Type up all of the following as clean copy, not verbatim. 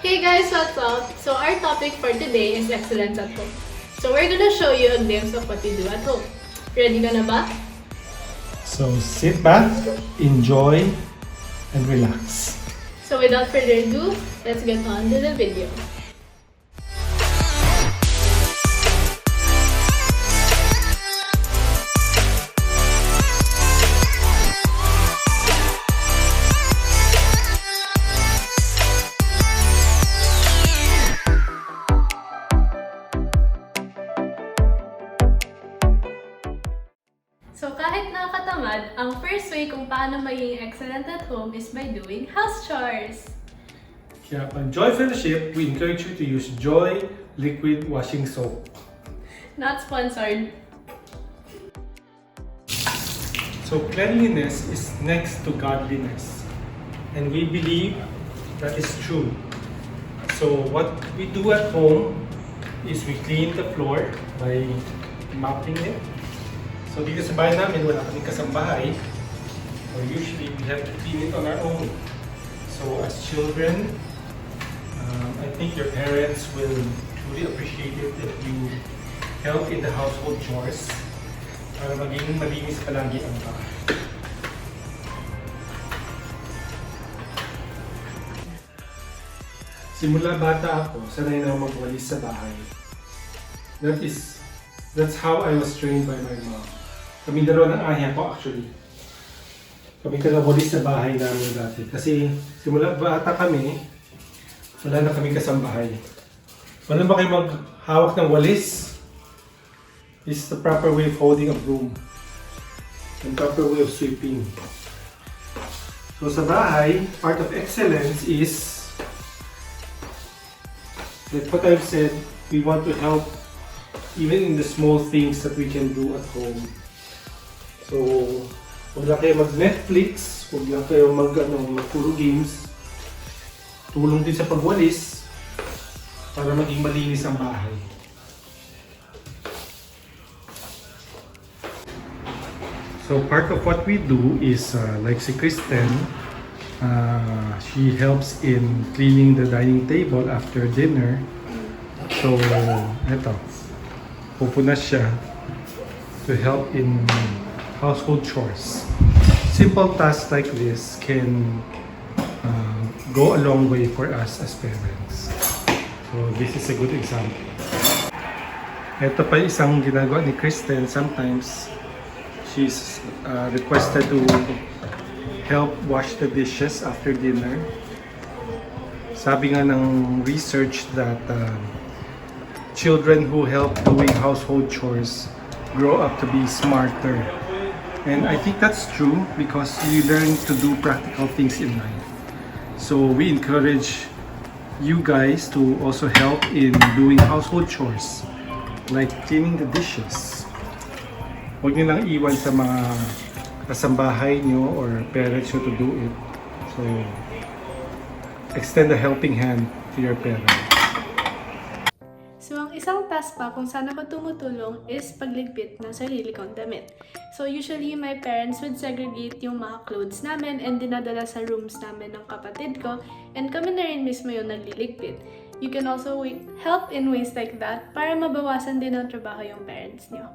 Hey guys, what's up? So our topic for today is excellence at home. So we're gonna show you a glimpse of what we do at home. Ready ka na ba? So sit back, enjoy, and relax. So without further ado, let's get on to the video. So kahit nakakatamad, ang first way kung paano maging excellent at home is by doing house chores. Kaya pag Joy Fellowship, we encourage you to use Joy Liquid Washing Soap. Not sponsored. So cleanliness is next to godliness. And we believe that is true. So what we do at home is we clean the floor by mopping it. So dito sa bahay namin, wala kaming kasambahay. So usually we have to clean it on our own. So as children, I think your parents will truly appreciate it if you help in the household chores para maging malinis palagi ang bahay. Simula bata ako, sanay na ako magwalis sa bahay. That's how I was trained by my mom. Kami dalawa ng ahya ko actually. Kami tagawalis sa bahay namin dati. Kasi simula bata kami, wala na kami kasambahay. Wala ba kayo maghawak ng walis? This is the proper way of holding a broom. And proper way of sweeping. So sa bahay, part of excellence is, like what I've said, we want to help even in the small things that we can do at home. So, huwag lang kayo mag-Netflix, huwag lang kayo mag-puro games. Tulong din sa pagwalis para maging malinis ang bahay. So, part of what we do is, like si Kristen, she helps in cleaning the dining table after dinner. So, eto, pupunas siya to help in household chores. Simple tasks like this can go a long way for us as parents. So this is a good example. Ito pa isang ginagawa ni Kristen. Sometimes she's requested to help wash the dishes after dinner. Sabi nga ng research that children who help doing household chores grow up to be smarter. And I think that's true because you learn to do practical things in life. So we encourage you guys to also help in doing household chores, like cleaning the dishes. Huwag niyo lang iwan sa mga kasambahay niyo or parents niyo to do it. So extend a helping hand to your parents. So, ang isang task pa kung saan ako tumutulong is pagligpit ng sarili kong damit. So, usually, my parents would segregate yung mga clothes namin and dinadala sa rooms namin ng kapatid ko. And kami na rin mismo yung nagliligpit. You can also help in ways like that para mabawasan din ang trabaho yung parents niyo.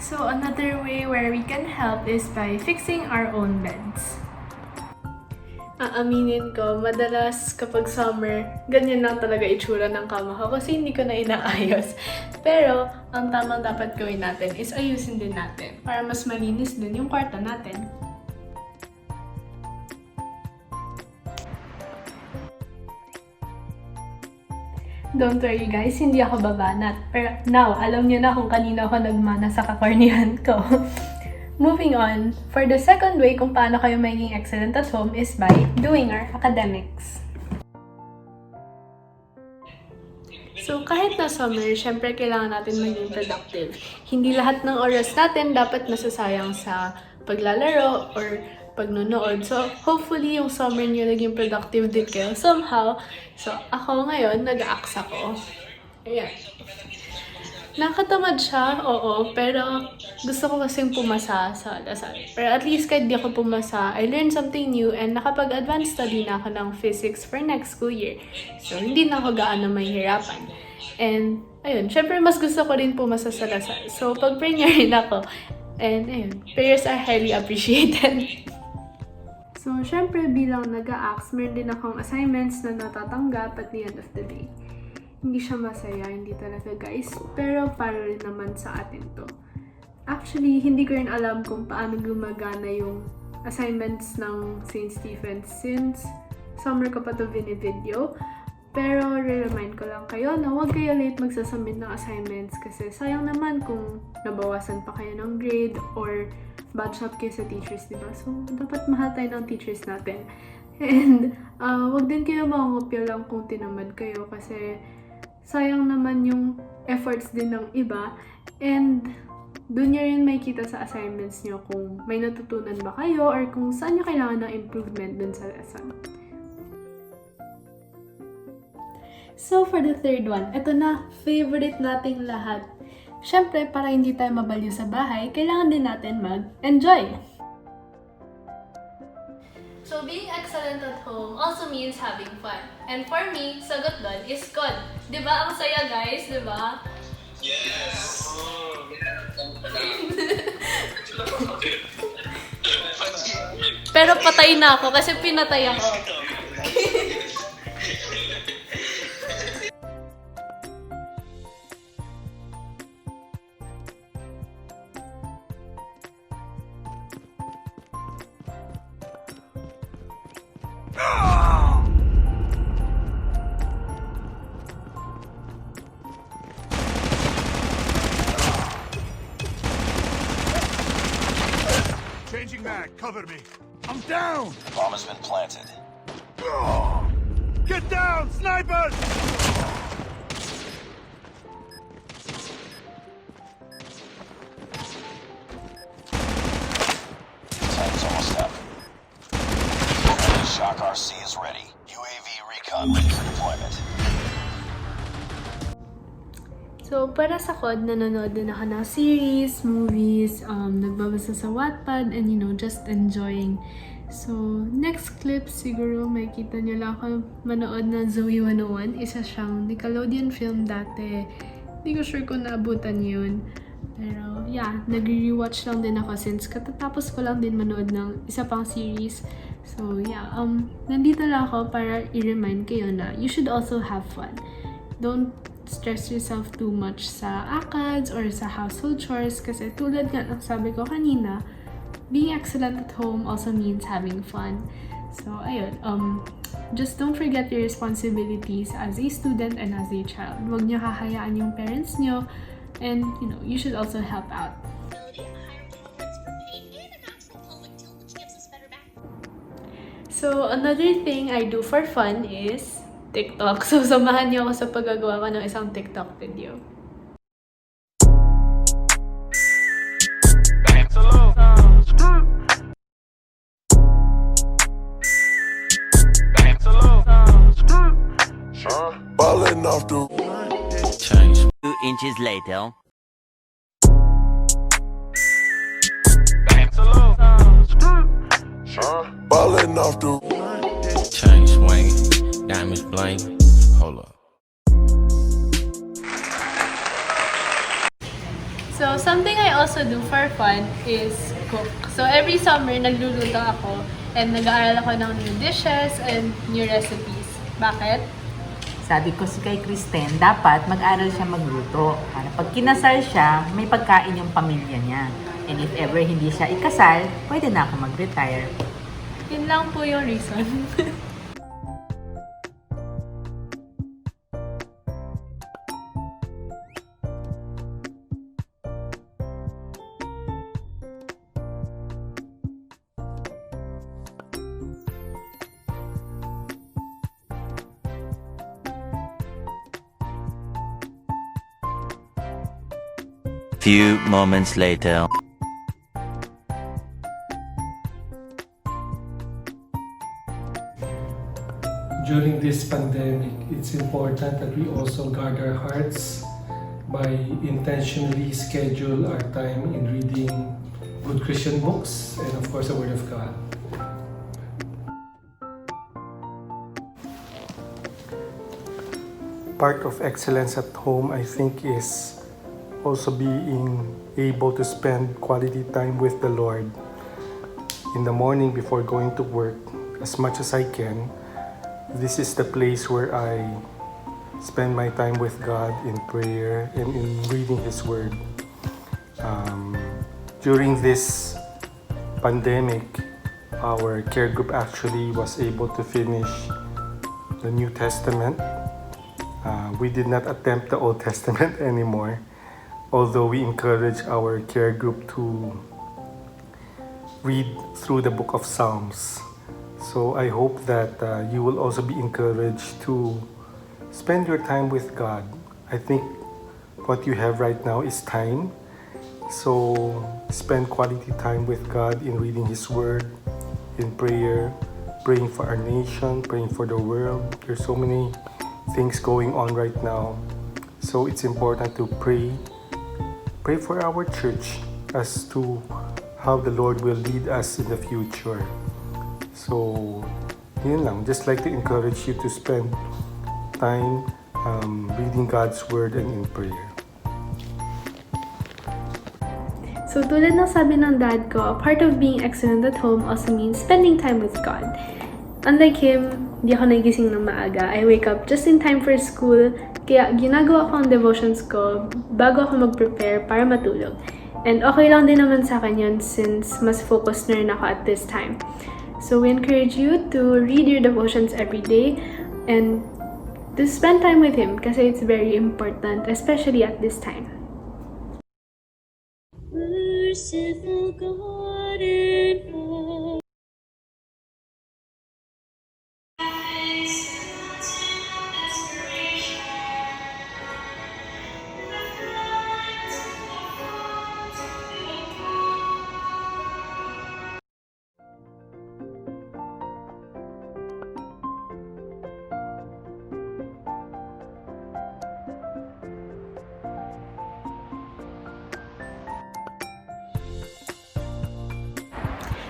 So another way where we can help is by fixing our own beds. Aaminin ko, madalas kapag summer, ganyan lang talaga itsura ng kama ko kasi hindi ko na inaayos. Pero, ang tamang dapat gawin natin is ayusin din natin para mas malinis din yung kwarto natin. Don't worry guys, hindi ako babanat. Pero now, alam niyo na kung kanino ako nagmana sa kakornihan ko. Moving on, for the second way kung paano kayo maging excellent at home is by doing our academics. So kahit na summer, syempre kailangan natin maging productive. Hindi lahat ng oras natin dapat nasasayang sa paglalaro or pagnonood. So, hopefully, yung summer niyo naging productive din kayo somehow. So, ako ngayon, nag-aaks ako. Ayan. Nakatamad siya, oo, pero gusto ko kasing pumasa sa Lasal. Pero at least kahit di ako pumasa, I learned something new and nakapag-advanced study na ako ng physics for next school year. So, hindi na ako gaano mahihirapan. And, ayun, syempre mas gusto ko rin pumasa sa Lasal. So, pag-pray niya rin ako. And, ayun, prayers are highly appreciated. So, syempre bilang nag-a-aaks, meron din akong assignments na natatanggap at the end of the day. Hindi siya masaya, hindi talaga guys. Pero para rin naman sa atin to. Actually, hindi ko rin alam kung paano gumagana yung assignments ng St. Stephen's since summer ko pa to video. Pero re-remind ko lang kayo na huwag kayo late magsasubmit ng assignments kasi sayang naman kung nabawasan pa kayo ng grade or bad shot kayo sa teachers, diba? So, dapat mahal tayo ng teachers natin. And huwag din kayo mangungopya lang kung tinamad kayo kasi sayang naman yung efforts din ng iba and doon nyo rin makikita sa assignments nyo kung may natutunan ba kayo or kung saan nyo kailangan ng improvement dun sa lesson. So for the third one, ito na, favorite nating lahat. Syempre, para hindi tayo mabaliw sa bahay, kailangan din natin mag-enjoy. So, being excellent at home also means having fun. And for me, sagot doon is COD. Diba? Ang saya guys, diba? Yes! Pero patay na ako kasi pinatay ako. Changing mag, cover me. I'm down! Bomb has been planted. Get down, snipers! Time's almost up. Enemy Shock RC is ready. UAV recon ready for deployment. So, para sa COD, nanonood din ako ng series, movies, nagbabasa sa Wattpad, and just enjoying. So, next clip, siguro makikita niyo lang ako manood ng Zoe 101. Isa siyang Nickelodeon film dati. Hindi ko sure kung naabutan yun. Pero, yeah, nag-rewatch lang din ako since katatapos ko lang din manood ng isa pang series. So, yeah, nandito lang ako para i-remind kayo na you should also have fun. Don't stress yourself too much sa ACADS or sa household chores kasi tulad nga ng sabi ko kanina, being excellent at home also means having fun. So, ayun, just don't forget your responsibilities as a student and as a child. Huwag niyo hahayaan yung parents niyo and, you should also help out. So, another thing I do for fun is TikTok. So, samahan niyo ako sa paggagawa ko ng isang TikTok video. Ballin' off the Change. 2 inches later. ballin' off the Chain swinging. Diamonds bling. Hold up. So, something I also do for fun is cook. So, every summer, nagluluto ako and nag-aaral ako ng new dishes and new recipes. Bakit? Sabi ko kay Kristen, dapat mag-aral siya magluto. Para pag kinasal siya, may pagkain yung pamilya niya. And if ever hindi siya ikasal, pwede na ako mag-retire. Yun lang po yung reason. Few moments later. during this pandemic, it's important that we also guard our hearts by intentionally schedule our time in reading good Christian books and of course the Word of God. Part of excellence at home, I think, is also being able to spend quality time with the Lord. In the morning before going to work, as much as I can, this is the place where I spend my time with God in prayer and in reading His Word. During this pandemic, our care group actually was able to finish the New Testament. We did not attempt the Old Testament anymore, although we encourage our care group to read through the book of Psalms. So I hope that you will also be encouraged to spend your time with God. I think what you have right now is time. So spend quality time with God in reading His Word, in prayer, praying for our nation, praying for the world. There's so many things going on right now. So it's important to pray for our church as to how the Lord will lead us in the future. So, yun lang. Just like to encourage you to spend time reading God's Word and in prayer. So tulad ng sabi ng dad ko, a part of being excellent at home also means spending time with God. Unlike him, di ako nagising ng maaga. I wake up just in time for school, kaya ginagawa ko ang devotions ko bago ako mag-prepare para matulog. And okay lang din naman sa akin yun since mas focused na rin ako at this time. So we encourage you to read your devotions every day and to spend time with Him kasi it's very important, especially at this time. Merciful God and Father.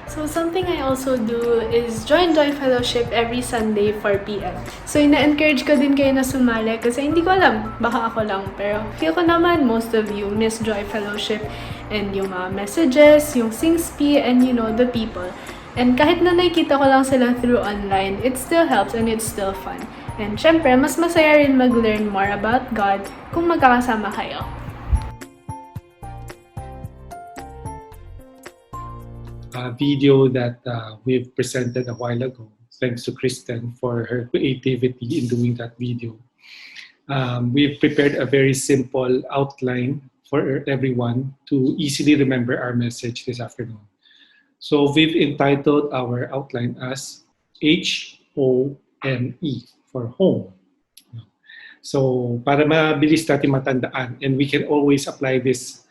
So something I also do is join Joy Fellowship every Sunday 4 p.m. So ina-encourage ko din kayo na sumali kasi hindi ko alam, baka ako lang. Pero feel ko naman most of you miss Joy Fellowship and yung mga messages, yung sing-spi, and the people. And kahit na nakikita ko lang sila through online, it still helps and it's still fun. And syempre, mas masaya rin mag-learn more about God kung magkakasama kayo. Video that we've presented a while ago. Thanks to Kristen for her creativity in doing that video. We've prepared a very simple outline for everyone to easily remember our message this afternoon. So we've entitled our outline as HOME for home. So para mabilis natin matandaan, and we can always apply this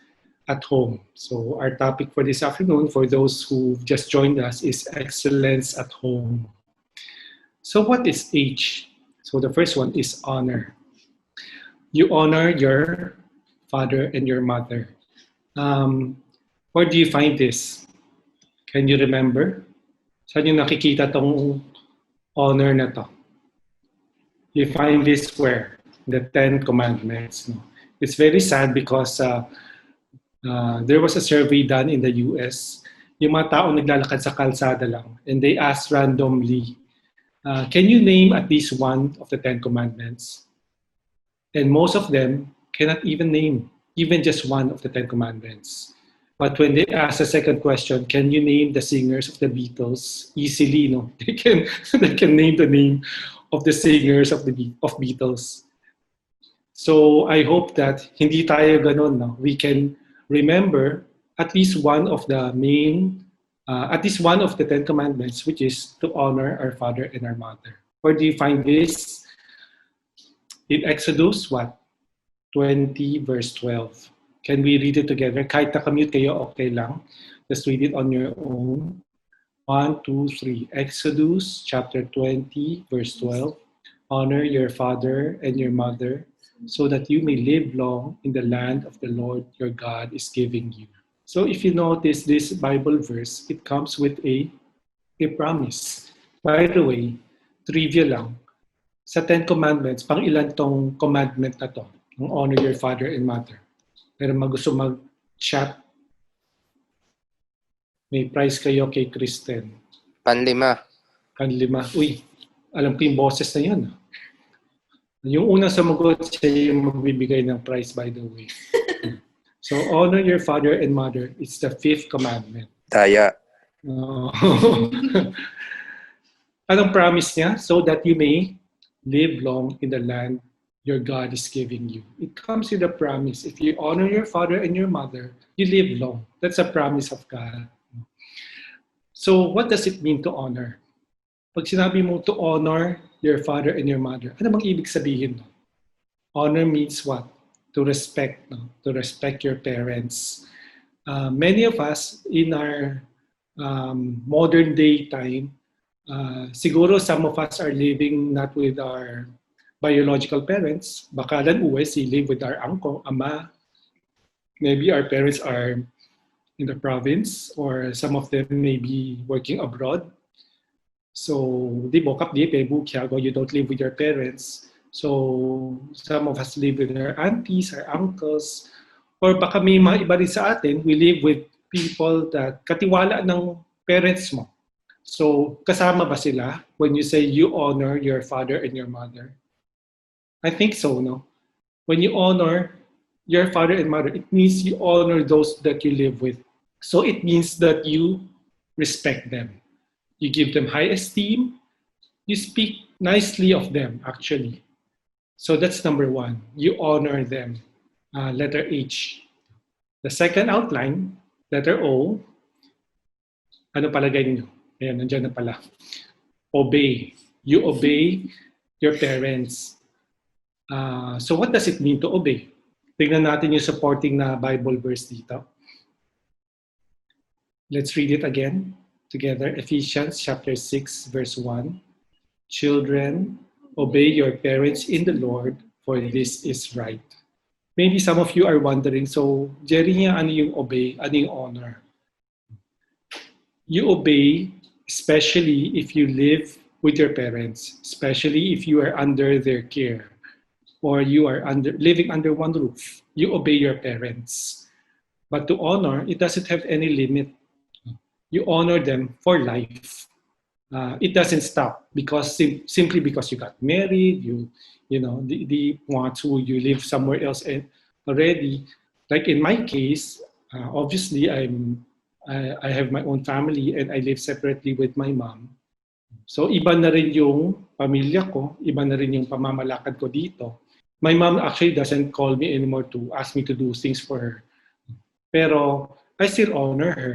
at home. So our topic for this afternoon, for those who just joined us, is excellence at home. So what is H? So the first one is honor. You honor your father and your mother. Where do you find this? Can you remember? Saan yung nakikita tong honor na to? You find this where? The 10 Commandments. No? It's very sad because there was a survey done in the US. Yung mga tao naglalakad sa kalsada lang, and they asked randomly, can you name at least one of the 10 Commandments? And most of them cannot even name even just one of the 10 Commandments. But when they asked the second question, can you name the singers of the Beatles? Easily, no? They can name the name of the singers of Beatles. So I hope that hindi tayo ganun, no? We can remember at least one of the at least one of the 10 Commandments, which is to honor our father and our mother. Where do you find this? In Exodus, what? 20 verse 12. Can we read it together? Kahit naka-mute kayo, okay lang. Just read it on your own. 1, 2, 3. Exodus chapter 20, verse 12. Honor your father and your mother so that you may live long in the land of the Lord your God is giving you. So if you notice this Bible verse, it comes with a promise. By the way, trivia lang. Sa Ten Commandments, pang ilan tong commandment na to? Ang honor your father and mother. Pero gusto mag-chat, may prize kayo kay Kristen. Panlima. Kanlima. Uy, alam ko yung boses na yun. Yung unang sumagot, siya yung magbibigay ng prize, by the way. So, honor your father and mother. It's the 5th commandment. Daya. Anong promise niya? So that you may live long in the land your God is giving you. It comes with a promise. If you honor your father and your mother, you live long. That's a promise of God. So, what does it mean to honor? Pag sinabi mo to honor your father and your mother, ano bang ibig sabihin? No? Honor means what? To respect. No? To respect your parents. Many of us in our modern day time, siguro some of us are living not with our biological parents. Bakalan uwes, we live with our uncle, ama. Maybe our parents are in the province or some of them may be working abroad. So, di bokap di pebu kiago, you don't live with your parents. So, some of us live with our aunties, our uncles, or baka may mga iba rin sa atin, we live with people that katiwala ng parents mo. So, kasama ba sila when you say you honor your father and your mother? I think so, no? When you honor your father and mother, it means you honor those that you live with. So, it means that you respect them. You give them high esteem. You speak nicely of them, actually. So that's number 1. You honor them. Letter H. The second outline, letter O. Ano palagay niyo? Ayan, nandiyan na pala. Obey. You obey your parents. So what does it mean to obey? Tingnan natin yung supporting na Bible verse dito. Let's read it again together. Ephesians chapter 6, verse 1. Children, obey your parents in the Lord, for this is right. Maybe some of you are wondering, so Jerry niya, ano yung obey? Ano yung honor? You obey, especially if you live with your parents, especially if you are under their care, or you are living under one roof. You obey your parents. But to honor, it doesn't have any limit. You honor them for life. It doesn't stop because simply because you got married, you know the ones who you live somewhere else already. Like in my case, obviously I have my own family and I live separately with my mom. So iba na rin yung pamilya ko, iba na rin yung pamamalakad ko dito. My mom actually doesn't call me anymore to ask me to do things for her. Pero I still honor her.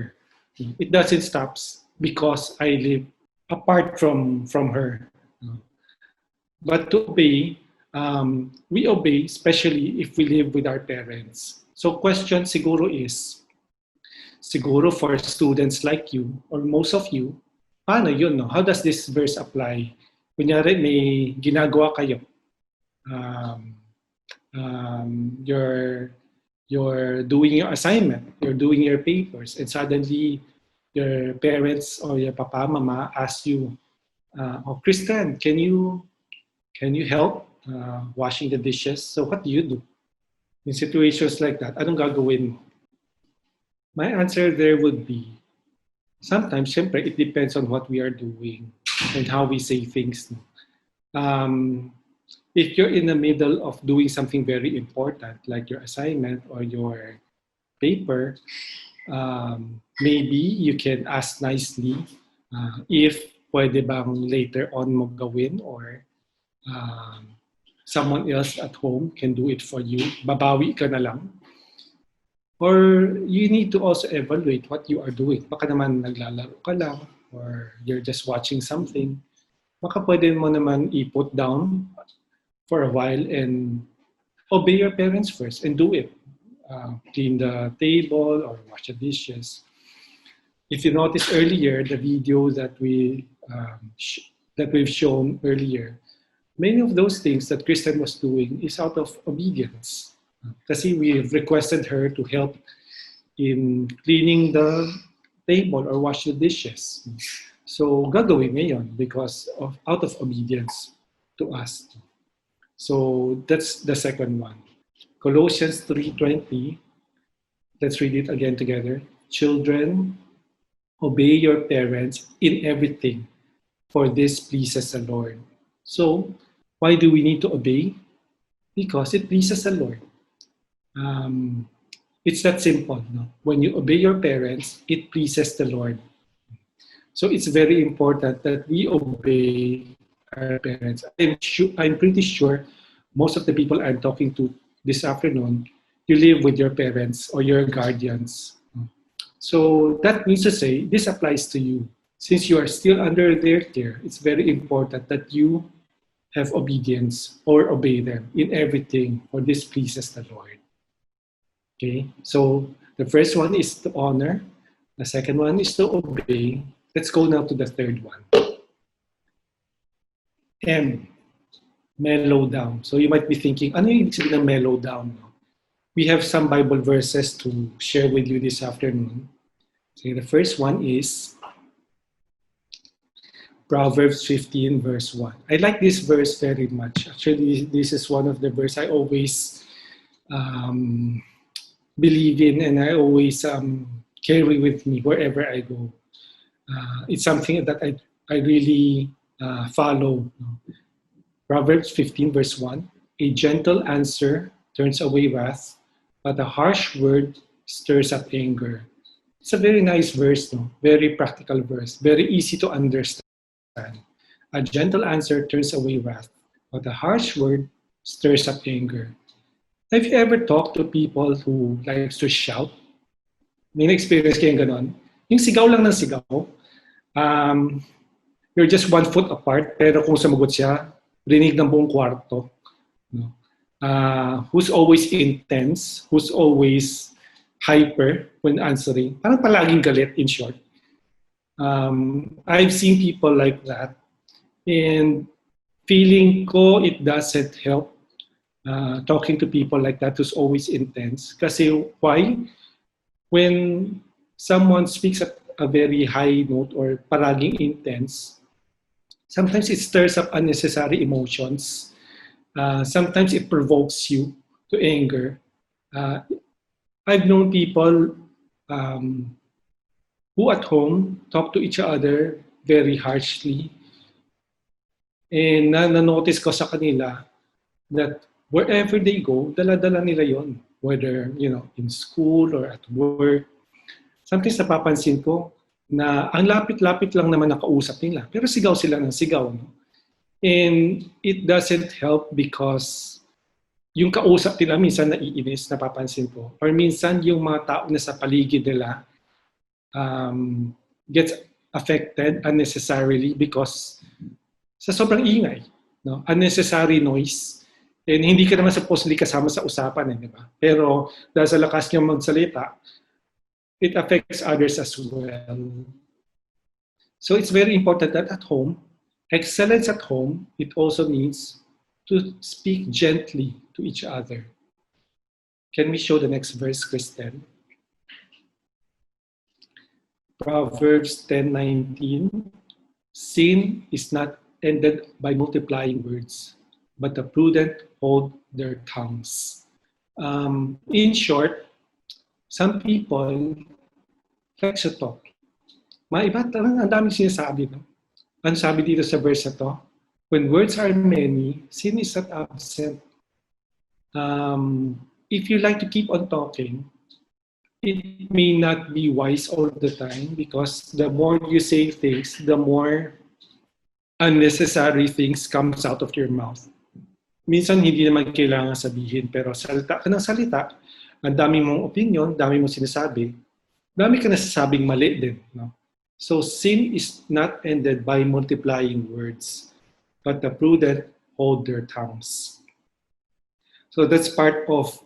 It doesn't stop because I live apart from her. But to obey, we obey especially if we live with our parents. So question siguro is, siguro for students like you or most of you, paano yun? No? How does this verse apply? Kunyari may ginagawa kayo. You're doing your assignment, you're doing your papers, and suddenly your parents or your papa, mama ask you, "Oh, Kristen, can you help washing the dishes?" So what do you do in situations like that? Anong gagawin mo? My answer there would be, sometimes, syempre, it depends on what we are doing and how we say things. If you're in the middle of doing something very important, like your assignment or your paper, maybe you can ask nicely if pwede bang later on mo gawin or someone else at home can do it for you. Babawi ka na lang. Or you need to also evaluate what you are doing. Baka naman naglalaro ka lang or you're just watching something. Baka pwede mo naman i-put down for a while and obey your parents first and do it. Clean the table or wash the dishes. If you noticed earlier, the video that we've shown earlier, many of those things that Kristen was doing is out of obedience. Kasi we've requested her to help in cleaning the table or wash the dishes. So gagawin niya yun because of out of obedience to us. So that's the second one. Colossians 3:20. Let's read it again together. Children, obey your parents in everything, for this pleases the Lord. So, why do we need to obey? Because it pleases the Lord. It's that simple. No? When you obey your parents, it pleases the Lord. So it's very important that we obey our parents. I'm pretty sure most of the people I'm talking to this afternoon, you live with your parents or your guardians. So that means to say, this applies to you. Since you are still under their care, it's very important that you have obedience or obey them in everything, for this pleases the Lord. Okay, so the first one is to honor. The second one is to obey. Let's go now to the third one. M, mellow down. So you might be thinking, ano yung ibig sabihin ng mellow down? We have some Bible verses to share with you this afternoon. So the first one is Proverbs 15 verse 1. I like this verse very much. Actually, this is one of the verses I always believe in and I always carry with me wherever I go. It's something that I really follow. Proverbs 15 verse 1. A gentle answer turns away wrath, but a harsh word stirs up anger. It's a very nice verse, no? Very practical verse, very easy to understand. A gentle answer turns away wrath, but a harsh word stirs up anger. Have you ever talked to people who likes to shout? May na-experience kayong ganon? Yung sigaw lang ng sigaw, you're just 1 foot apart, pero kung sumagot siya, rinig ng buong kwarto. No? Who's always intense, who's always hyper when answering. Parang palaging galit, in short. I've seen people like that. And feeling ko it doesn't help talking to people like that who's always intense. Kasi why? When someone speaks at a very high note or palaging intense, sometimes it stirs up unnecessary emotions. Sometimes it provokes you to anger. I've known people who at home talk to each other very harshly. And na-notice ko sa kanila that wherever they go, dala-dala nila yon. Whether, in school or at work. Sometimes napapansin ko na ang lapit-lapit lang naman nakausap nila. Pero sigaw sila ng sigaw. No? And it doesn't help because yung kausap nila minsan naiinis, napapansin ko. Or minsan yung mga tao na sa paligid nila gets affected unnecessarily because sa sobrang ingay. No? Unnecessary noise. And hindi ka naman supposedly kasama sa usapan. Di ba? Pero dahil sa lakas niyang magsalita, it affects others as well. So it's very important that at home, excellence at home, it also means to speak gently to each other. Can we show the next verse, Kristen? Proverbs 10:19. Sin is not ended by multiplying words, but the prudent hold their tongues. In short, some people like to talk. Maiba talagang ang daming sinasabi. No? Ang sabi dito sa verse na to, when words are many, sin is not absent. If you like to keep on talking, it may not be wise all the time because the more you say things, the more unnecessary things comes out of your mouth. Minsan hindi naman kailangan sabihin, pero salita ka ng salita, ang dami mong opinion, dami mong sinasabi, dami ka nasasabing mali din. No? So sin is not ended by multiplying words, but the prudent hold their tongues. So that's part of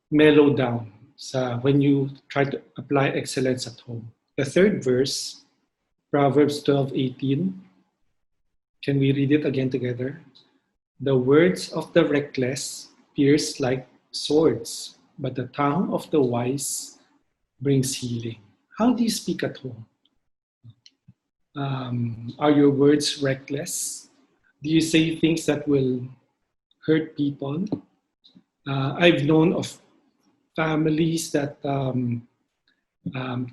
mellow down when you try to apply excellence at home. The third verse, Proverbs 12:18. Can we read it again together? The words of the reckless pierce like swords, but the tongue of the wise brings healing. How do you speak at home? Are your words reckless? Do you say things that will hurt people? I've known of families that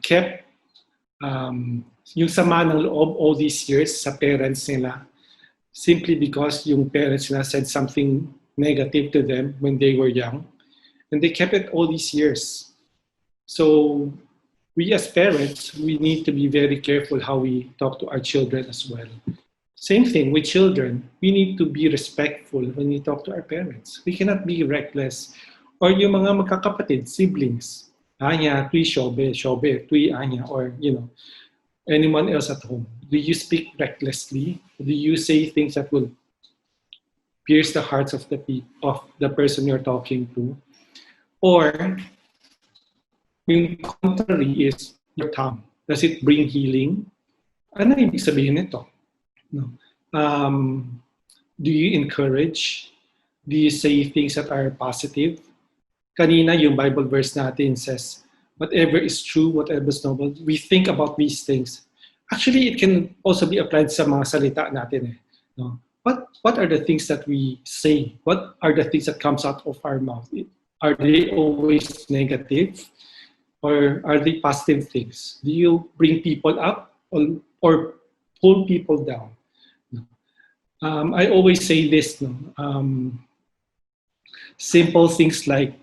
kept yung sama ng loob all these years sa parents nila simply because yung parents nila said something negative to them when they were young, and they kept it all these years. So we as parents, we need to be very careful how we talk to our children as well. Same thing with children. We need to be respectful when we talk to our parents. We cannot be reckless. Or yung mga magkakapatid, siblings. Anya, tui shobe, shobe, tui anya, or anyone else at home. Do you speak recklessly? Do you say things that will pierce the hearts of the person you're talking to? Or yung contrary is your tongue. Does it bring healing? Ano ibig sabihin nito? No. Do you encourage? Do you say things that are positive? Kanina, yung Bible verse natin says, whatever is true, whatever is noble, we think about these things. Actually, it can also be applied sa mga salita natin. No? What are the things that we say? What are the things that comes out of our mouth? Are they always negative? Or are they positive things? Do you bring people up or pull people down? I always say this, simple things like,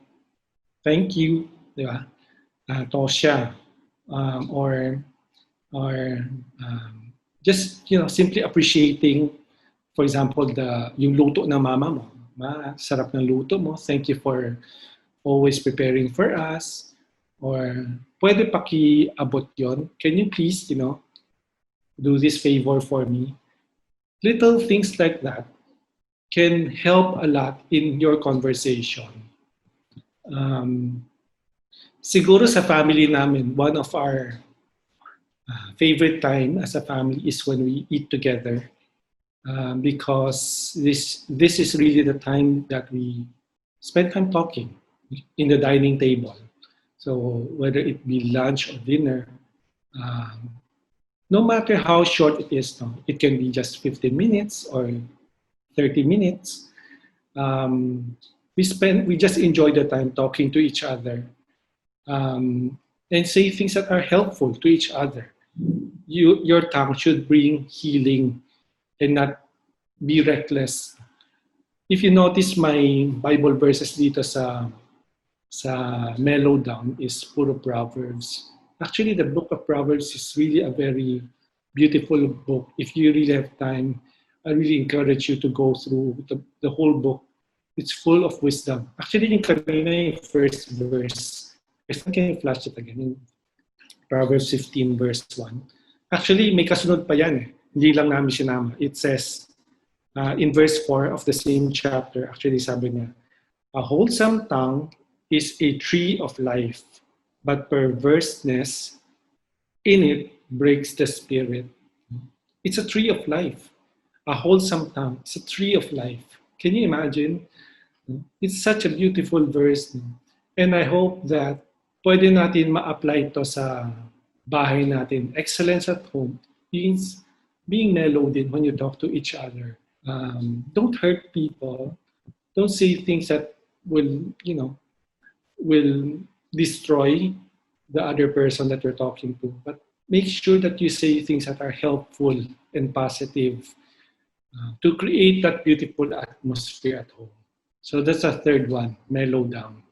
thank you, di ba? Tosya, or just simply appreciating, for example, yung luto ng mama mo. Sarap ng luto mo. Thank you for always preparing for us. Or pwede pakiabot yon. Can you please, do this favor for me? Little things like that can help a lot in your conversation. Siguro sa family namin, one of our favorite time as a family is when we eat together, because this is really the time that we spend time talking in the dining table. So whether it be lunch or dinner, no matter how short it is, it can be just 15 minutes or 30 minutes. We just enjoy the time talking to each other, and say things that are helpful to each other. Your tongue should bring healing and not be reckless. If you notice my Bible verses dito sa Mellow down is puro Proverbs. Actually, the book of Proverbs is really a very beautiful book. If you really have time, I really encourage you to go through the whole book. It's full of wisdom. Actually, yung kanina yung first verse, I can flash it again. Proverbs 15 verse 1. Actually, may kasunod pa yan. Hindi lang namin sinama. It says, in verse 4 of the same chapter, actually sabi niya, a wholesome tongue is a tree of life, but perverseness in it breaks the spirit. It's a tree of life. A wholesome tongue. It's a tree of life. Can you imagine? It's such a beautiful verse. And I hope that pwede natin ma-apply ito sa bahay natin. Excellence at home means being mellow din when you talk to each other. Don't hurt people. Don't say things that will destroy the other person that you're talking to. But make sure that you say things that are helpful and positive to create that beautiful atmosphere at home. So that's the third one, mellow down.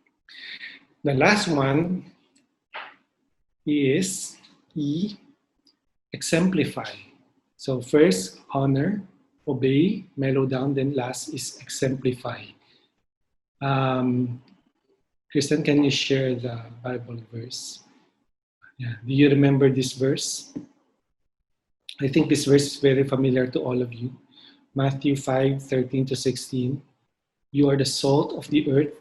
The last one is exemplify. So first, honor, obey, mellow down, then last is exemplify. Kristen, can you share the Bible verse? Yeah. Do you remember this verse? I think this verse is very familiar to all of you. Matthew 5:13-16. You are the salt of the earth,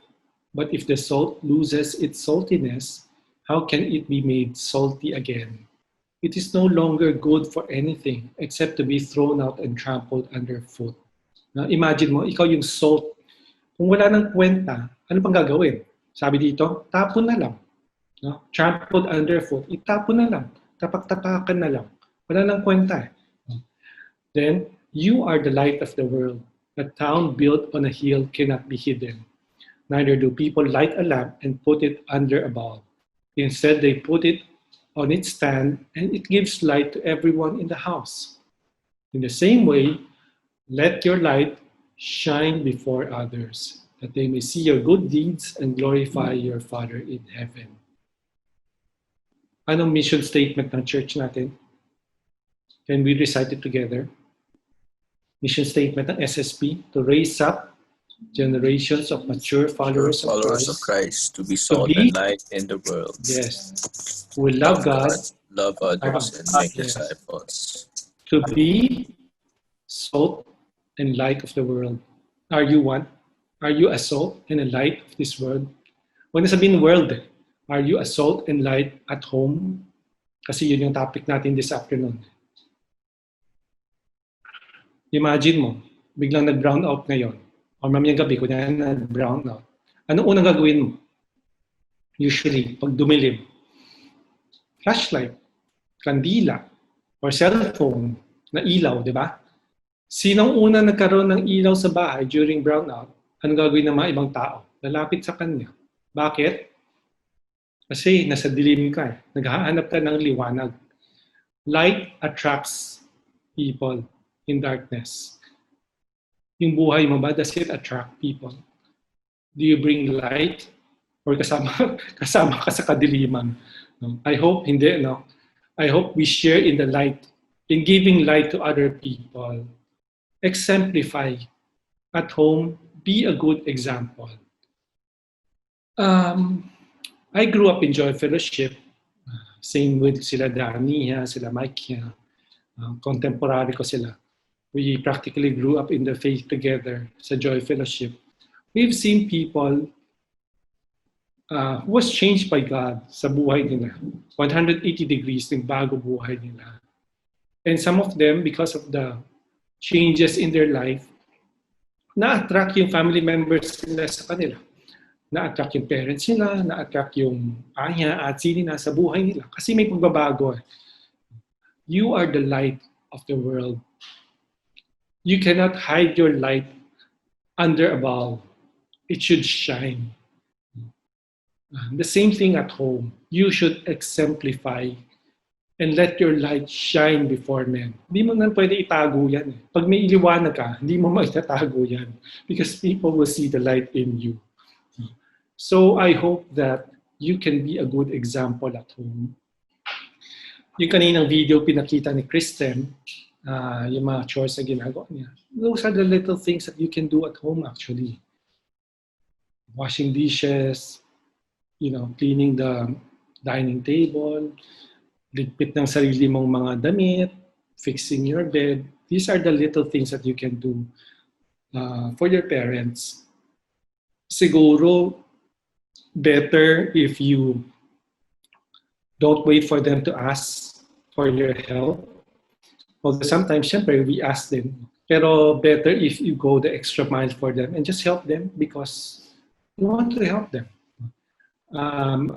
but if the salt loses its saltiness, how can it be made salty again? it is no longer good for anything except to be thrown out and trampled underfoot. Imagine mo, ikaw yung salt. Kung wala nang kwenta, ano pang gagawin? Sabi dito, tapon na lang. No? Trampled underfoot, itapon na lang. Tapak-tapakan na lang. Wala nang kwenta. Then, you are the light of the world. A town built on a hill cannot be hidden. Neither do people light a lamp and put it under a bowl. Instead, they put it on its stand, and it gives light to everyone in the house. In the same way, let your light shine before others, that they may see your good deeds and glorify your Father in heaven. Anong mission statement ng church natin? Can we recite it together? Mission statement ng SSP, to raise up generations of mature followers of Christ, to be salt be- and light in the world. yes, who will love God, love others, and make yes, disciples. to be salt and light of the world. Are you one? Are you a salt and a light of this world? Huwag na sabihin world. Are you a salt and light at home? Kasi yun yung topic natin this afternoon. Imagine mo, biglang nag-brown out ngayon. O mamayang gabi, kunya nag-brown out. Anong unang gagawin mo? Usually, pag dumilim, flashlight, kandila, or cellphone na ilaw, di ba? Sinong una nagkaroon ng ilaw sa bahay during brownout? Anong gagawin ng mga ibang tao? Lalapit sa kanya. Bakit? Kasi nasa dilim ka eh. Naghahanap ka ng liwanag. Light attracts people in darkness. Yung buhay mo ba, does it attract people? Do you bring light? Or kasama ka sa kadiliman? No? I hope hindi, no? I hope we share in the light, in giving light to other people. Exemplify. At home, be a good example. I grew up in Joy Fellowship. Same with sila Danny, sila Mike. Contemporary ko sila. We practically grew up in the faith together sa Joy Fellowship. We've seen people who was changed by God sa buhay nila. 180 degrees ng bago buhay nila. And some of them, because of the changes in their life, na-attract yung family members nila sa kanila. Na-attract yung parents nila, na-attract yung aya at sini na sa buhay nila. Kasi may pagbabago. You are the light of the world. You cannot hide your light under a bowl. It should shine. The same thing at home. You should exemplify and let your light shine before men. Hindi mo na pwede itago yan. Pag may iliwanag ka, hindi mo maitatago yan. Because people will see the light in you. So I hope that you can be a good example at home. Yung kaninang video pinakita ni Kristen, yung mga chores na ginagawa niya. Those are the little things that you can do at home actually. Washing dishes, cleaning the dining table, ligpit ng sarili mong mga damit, fixing your bed. These are the little things that you can do for your parents. Siguro, better if you don't wait for them to ask for your help. Although sometimes, syempre, we ask them. Pero better if you go the extra mile for them and just help them because you want to help them.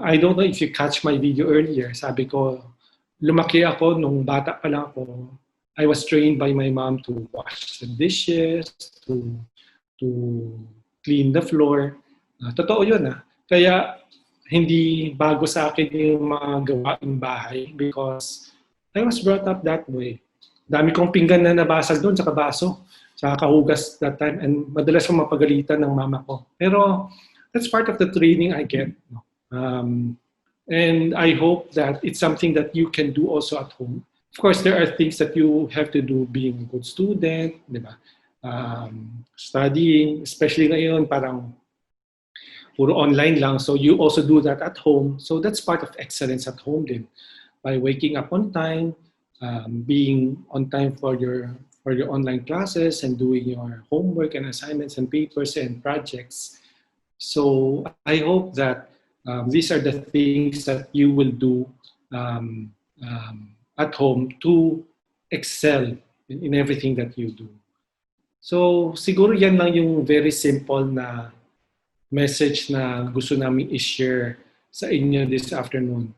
I don't know if you catch my video earlier. Sabi ko, lumaki ako nung bata pa lang ako. I was trained by my mom to wash the dishes, to clean the floor. Totoo yun. Kaya hindi bago sa akin yung mga gawaing bahay because I was brought up that way. Dami kong pinggan na nabasag doon sa kabaso, sa kahugas that time, and madalas akong mapagalitan ng mama ko. Pero that's part of the training I get. And I hope that it's something that you can do also at home. Of course, there are things that you have to do being a good student, di ba? Studying, especially ngayon, parang puro online lang. So you also do that at home. So that's part of excellence at home din. By waking up on time, being on time for your online classes and doing your homework and assignments and papers and projects. So I hope that these are the things that you will do at home to excel in everything that you do. So siguro yan lang yung very simple na message na gusto namin i-share sa inyo this afternoon.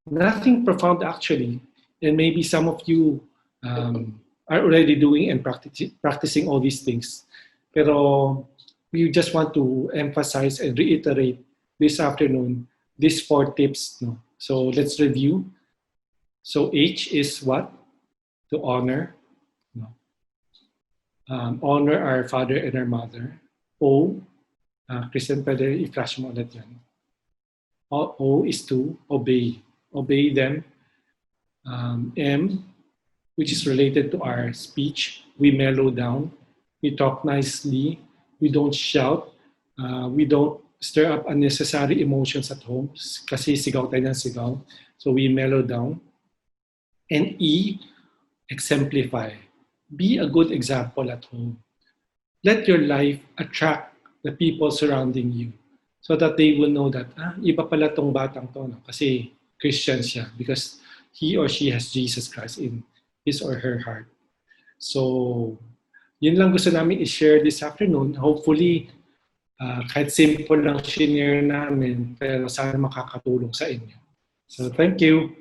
Nothing profound actually, and maybe some of you are already doing and practicing all these things. Pero we just want to emphasize and reiterate this afternoon these 4 tips. No? So let's review. So H is what? To honor. No? Honor our father and our mother. O, Kristen, pwede i-flash mo ulit yan. O is to obey. Obey them. M, which is related to our speech. We mellow down. We talk nicely. We don't shout. We don't stir up unnecessary emotions at home kasi sigaw tayo ng sigaw. So we mellow down. And E, exemplify. Be a good example at home. Let your life attract the people surrounding you so that they will know that, iba pala tong batang to, no? Kasi Christian siya because he or she has Jesus Christ in his or her heart. So, yun lang gusto namin i-share this afternoon. Hopefully, kahit simple lang share namin, pero sana makakatulong sa inyo. So, thank you.